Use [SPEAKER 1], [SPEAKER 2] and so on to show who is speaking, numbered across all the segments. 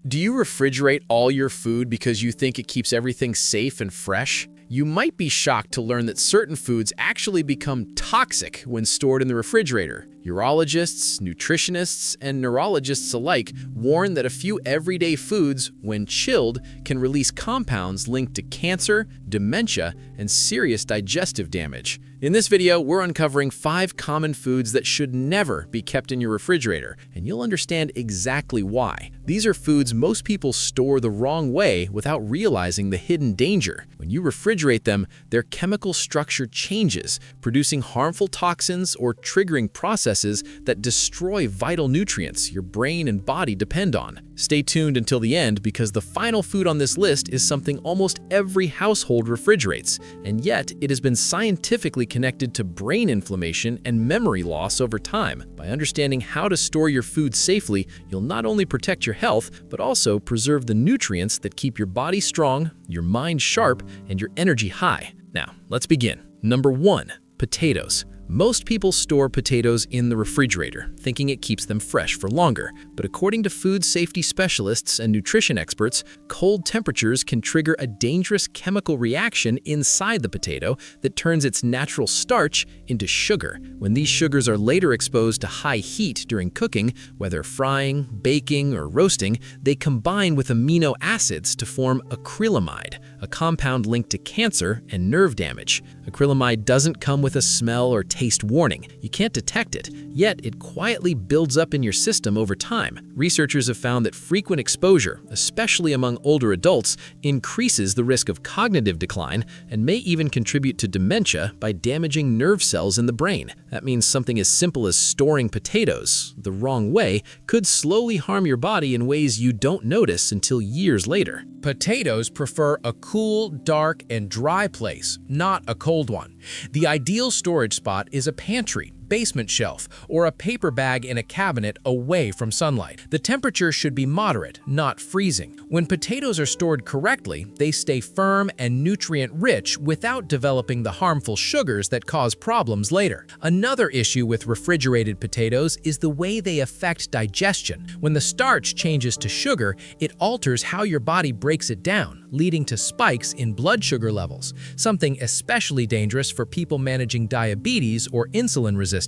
[SPEAKER 1] Do you refrigerate all your food because you think it keeps everything safe and fresh? You might be shocked to learn that certain foods actually become toxic when stored in the refrigerator. Urologists, nutritionists, and neurologists alike warn that a few everyday foods, when chilled, can release compounds linked to cancer, dementia, and serious digestive damage. In this video, we're uncovering 5 common foods that should never be kept in your refrigerator, and you'll understand exactly why. These are foods most people store the wrong way without realizing the hidden danger. When you refrigerate them, their chemical structure changes, producing harmful toxins or triggering processes that destroy vital nutrients your brain and body depend on. Stay tuned until the end because the final food on this list is something almost every household refrigerates, and yet it has been scientifically connected to brain inflammation and memory loss over time. By understanding how to store your food safely, you'll not only protect your health, but also preserve the nutrients that keep your body strong, your mind sharp, and your energy high. Now, let's begin. Number 1. Potatoes. Most people store potatoes in the refrigerator, thinking it keeps them fresh for longer. But according to food safety specialists and nutrition experts, cold temperatures can trigger a dangerous chemical reaction inside the potato that turns its natural starch into sugar. When these sugars are later exposed to high heat during cooking, whether frying, baking, or roasting, they combine with amino acids to form acrylamide, a compound linked to cancer and nerve damage. Acrylamide doesn't come with a smell or taste warning. You can't detect it, yet it quietly builds up in your system over time. Researchers have found that frequent exposure, especially among older adults, increases the risk of cognitive decline and may even contribute to dementia by damaging nerve cells in the brain. That means something as simple as storing potatoes the wrong way could slowly harm your body in ways you don't notice until years later.
[SPEAKER 2] Potatoes prefer a cool, dark, and dry place, not a cold one. The ideal storage spot is a pantry, basement shelf, or a paper bag in a cabinet away from sunlight. The temperature should be moderate, not freezing. When potatoes are stored correctly, they stay firm and nutrient-rich without developing the harmful sugars that cause problems later. Another issue with refrigerated potatoes is the way they affect digestion. When the starch changes to sugar, it alters how your body breaks it down, leading to spikes in blood sugar levels, something especially dangerous for people managing diabetes or insulin resistance.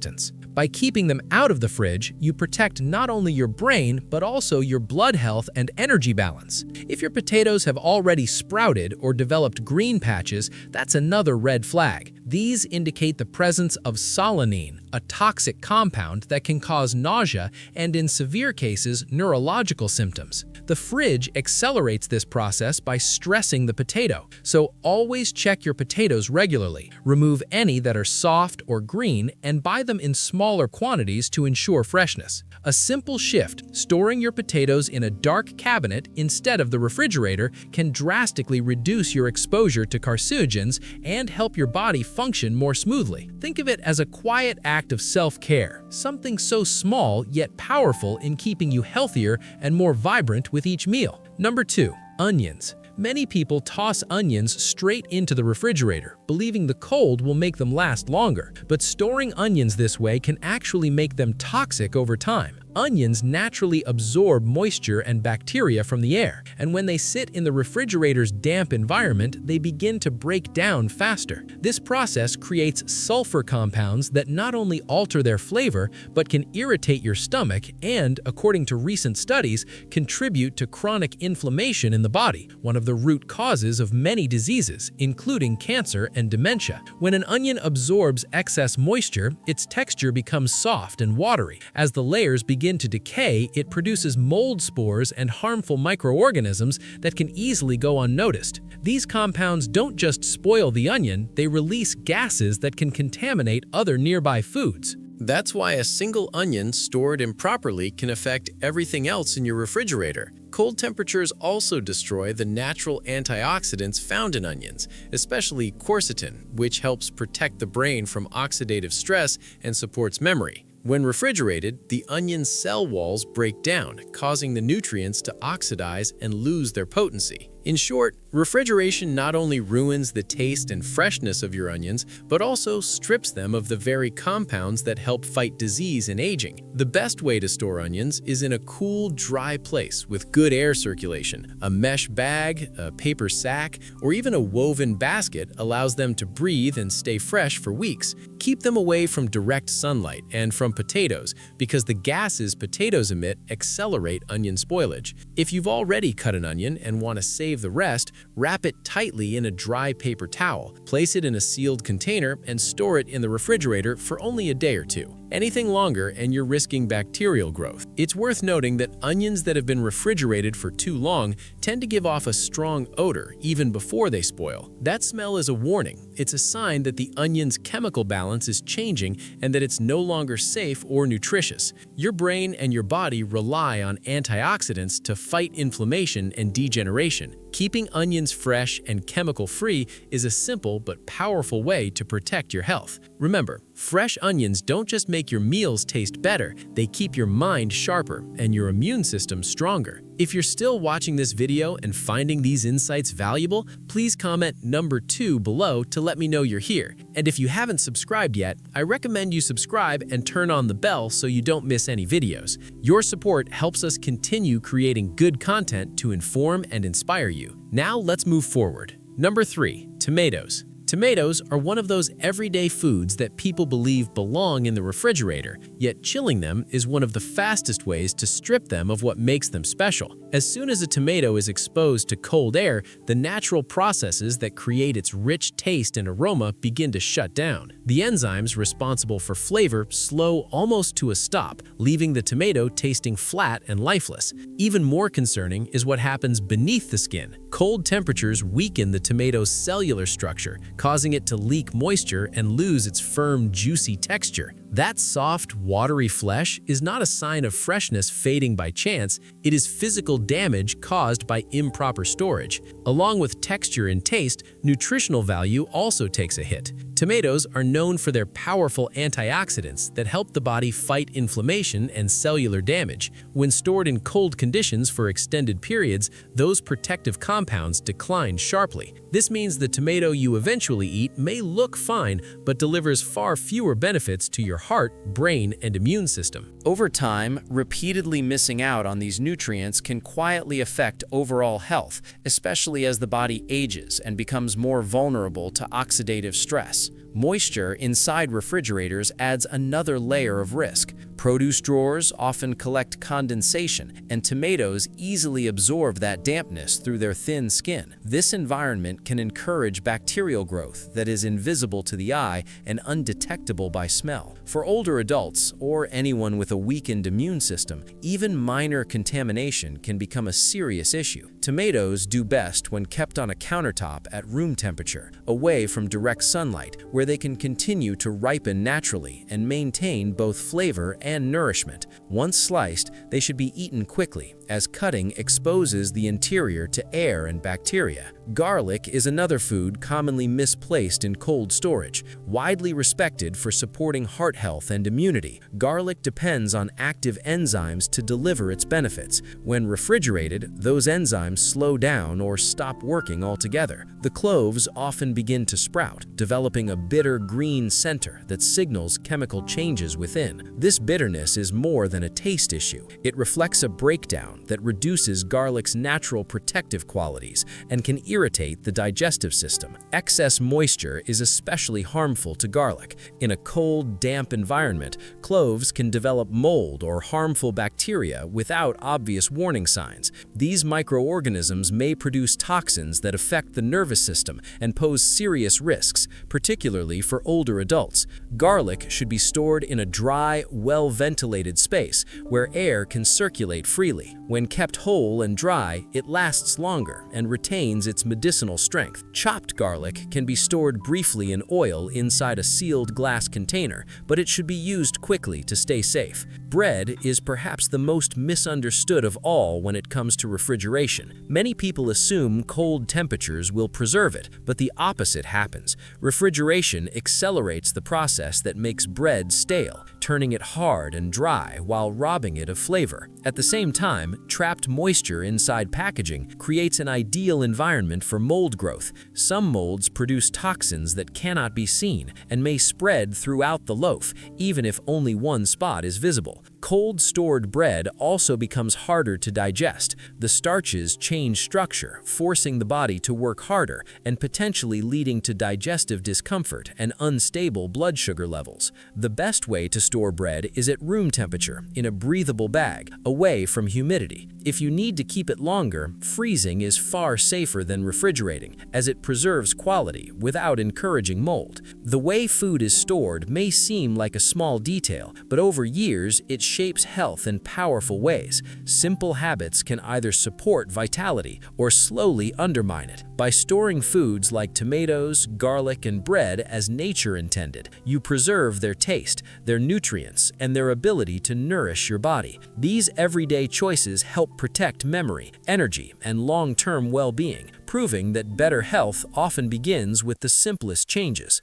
[SPEAKER 2] By keeping them out of the fridge, you protect not only your brain, but also your blood health and energy balance. If your potatoes have already sprouted or developed green patches, that's another red flag. These indicate the presence of solanine, a toxic compound that can cause nausea and, in severe cases, neurological symptoms. The fridge accelerates this process by stressing the potato, so always check your potatoes regularly. Remove any that are soft or green and buy them in smaller quantities to ensure freshness. A simple shift, storing your potatoes in a dark cabinet instead of the refrigerator, can drastically reduce your exposure to carcinogens and help your body function more smoothly. Think of it as a quiet act of self-care, something so small yet powerful in keeping you healthier and more vibrant with each meal. Number 2. Onions. Many people toss onions straight into the refrigerator, believing the cold will make them last longer. But storing onions this way can actually make them toxic over time. Onions naturally absorb moisture and bacteria from the air, and when they sit in the refrigerator's damp environment, they begin to break down faster. This process creates sulfur compounds that not only alter their flavor, but can irritate your stomach and, according to recent studies, contribute to chronic inflammation in the body, one of the root causes of many diseases, including cancer and dementia. When an onion absorbs excess moisture, its texture becomes soft and watery. As the layers begin to decay, it produces mold spores and harmful microorganisms that can easily go unnoticed. These compounds don't just spoil the onion, they release gases that can contaminate other nearby foods.
[SPEAKER 1] That's why a single onion stored improperly can affect everything else in your refrigerator. Cold temperatures also destroy the natural antioxidants found in onions, especially quercetin, which helps protect the brain from oxidative stress and supports memory. When refrigerated, the onion's cell walls break down, causing the nutrients to oxidize and lose their potency. In short, refrigeration not only ruins the taste and freshness of your onions, but also strips them of the very compounds that help fight disease and aging. The best way to store onions is in a cool, dry place with good air circulation. A mesh bag, a paper sack, or even a woven basket allows them to breathe and stay fresh for weeks. Keep them away from direct sunlight and from potatoes because the gases potatoes emit accelerate onion spoilage. If you've already cut an onion and want to save the rest, wrap it tightly in a dry paper towel, place it in a sealed container, and store it in the refrigerator for only a day or two. Anything longer and you're risking bacterial growth. It's worth noting that onions that have been refrigerated for too long tend to give off a strong odor even before they spoil. That smell is a warning. It's a sign that the onion's chemical balance is changing and that it's no longer safe or nutritious. Your brain and your body rely on antioxidants to fight inflammation and degeneration. Keeping onions fresh and chemical-free is a simple but powerful way to protect your health. Remember, fresh onions don't just make your meals taste better, they keep your mind sharper and your immune system stronger. If you're still watching this video and finding these insights valuable, please comment number 2 below to let me know you're here. And if you haven't subscribed yet, I recommend you subscribe and turn on the bell so you don't miss any videos. Your support helps us continue creating good content to inform and inspire you. Now let's move forward. Number 3, tomatoes. Tomatoes are one of those everyday foods that people believe belong in the refrigerator, yet chilling them is one of the fastest ways to strip them of what makes them special. As soon as a tomato is exposed to cold air, the natural processes that create its rich taste and aroma begin to shut down. The enzymes responsible for flavor slow almost to a stop, leaving the tomato tasting flat and lifeless. Even more concerning is what happens beneath the skin. Cold temperatures weaken the tomato's cellular structure, causing it to leak moisture and lose its firm, juicy texture. That soft, watery flesh is not a sign of freshness fading by chance, it is physical damage caused by improper storage. Along with texture and taste, nutritional value also takes a hit. Tomatoes are known for their powerful antioxidants that help the body fight inflammation and cellular damage. When stored in cold conditions for extended periods, those protective compounds decline sharply. This means the tomato you eventually eat may look fine, but delivers far fewer benefits to your heart, brain, and immune system.
[SPEAKER 3] Over time, repeatedly missing out on these nutrients can quietly affect overall health, especially as the body ages and becomes more vulnerable to oxidative stress. Moisture inside refrigerators adds another layer of risk. Produce drawers often collect condensation, and tomatoes easily absorb that dampness through their thin skin. This environment can encourage bacterial growth that is invisible to the eye and undetectable by smell. For older adults or anyone with a weakened immune system, even minor contamination can become a serious issue. Tomatoes do best when kept on a countertop at room temperature, away from direct sunlight, where they can continue to ripen naturally and maintain both flavor and nourishment. Once sliced, they should be eaten quickly, as cutting exposes the interior to air and bacteria. Garlic is another food commonly misplaced in cold storage. Widely respected for supporting heart health and immunity, garlic depends on active enzymes to deliver its benefits. When refrigerated, those enzymes slow down or stop working altogether. The cloves often begin to sprout, developing a bitter green center that signals chemical changes within. This bitterness is more than a taste issue. It reflects a breakdown that reduces garlic's natural protective qualities and can irritate the digestive system. Excess moisture is especially harmful to garlic. In a cold, damp environment, cloves can develop mold or harmful bacteria without obvious warning signs. These microorganisms may produce toxins that affect the nervous system and pose serious risks, particularly for older adults. Garlic should be stored in a dry, well-ventilated space where air can circulate freely. When kept whole and dry, it lasts longer and retains its medicinal strength. Chopped garlic can be stored briefly in oil inside a sealed glass container, but it should be used quickly to stay safe. Bread is perhaps the most misunderstood of all when it comes to refrigeration. Many people assume cold temperatures will preserve it, but the opposite happens. Refrigeration accelerates the process that makes bread stale. turning it hard and dry while robbing it of flavor. At the same time, trapped moisture inside packaging creates an ideal environment for mold growth. Some molds produce toxins that cannot be seen and may spread throughout the loaf, even if only one spot is visible. Cold stored bread also becomes harder to digest. The starches change structure, forcing the body to work harder and potentially leading to digestive discomfort and unstable blood sugar levels. The best way to store bread is at room temperature, in a breathable bag, away from humidity. If you need to keep it longer, freezing is far safer than refrigerating, as it preserves quality without encouraging mold. The way food is stored may seem like a small detail, but over years it shapes health in powerful ways. Simple habits can either support vitality or slowly undermine it. By storing foods like tomatoes, garlic, and bread as nature intended, you preserve their taste, their nutrients, and their ability to nourish your body. These everyday choices help protect memory, energy, and long-term well-being, proving that better health often begins with the simplest changes.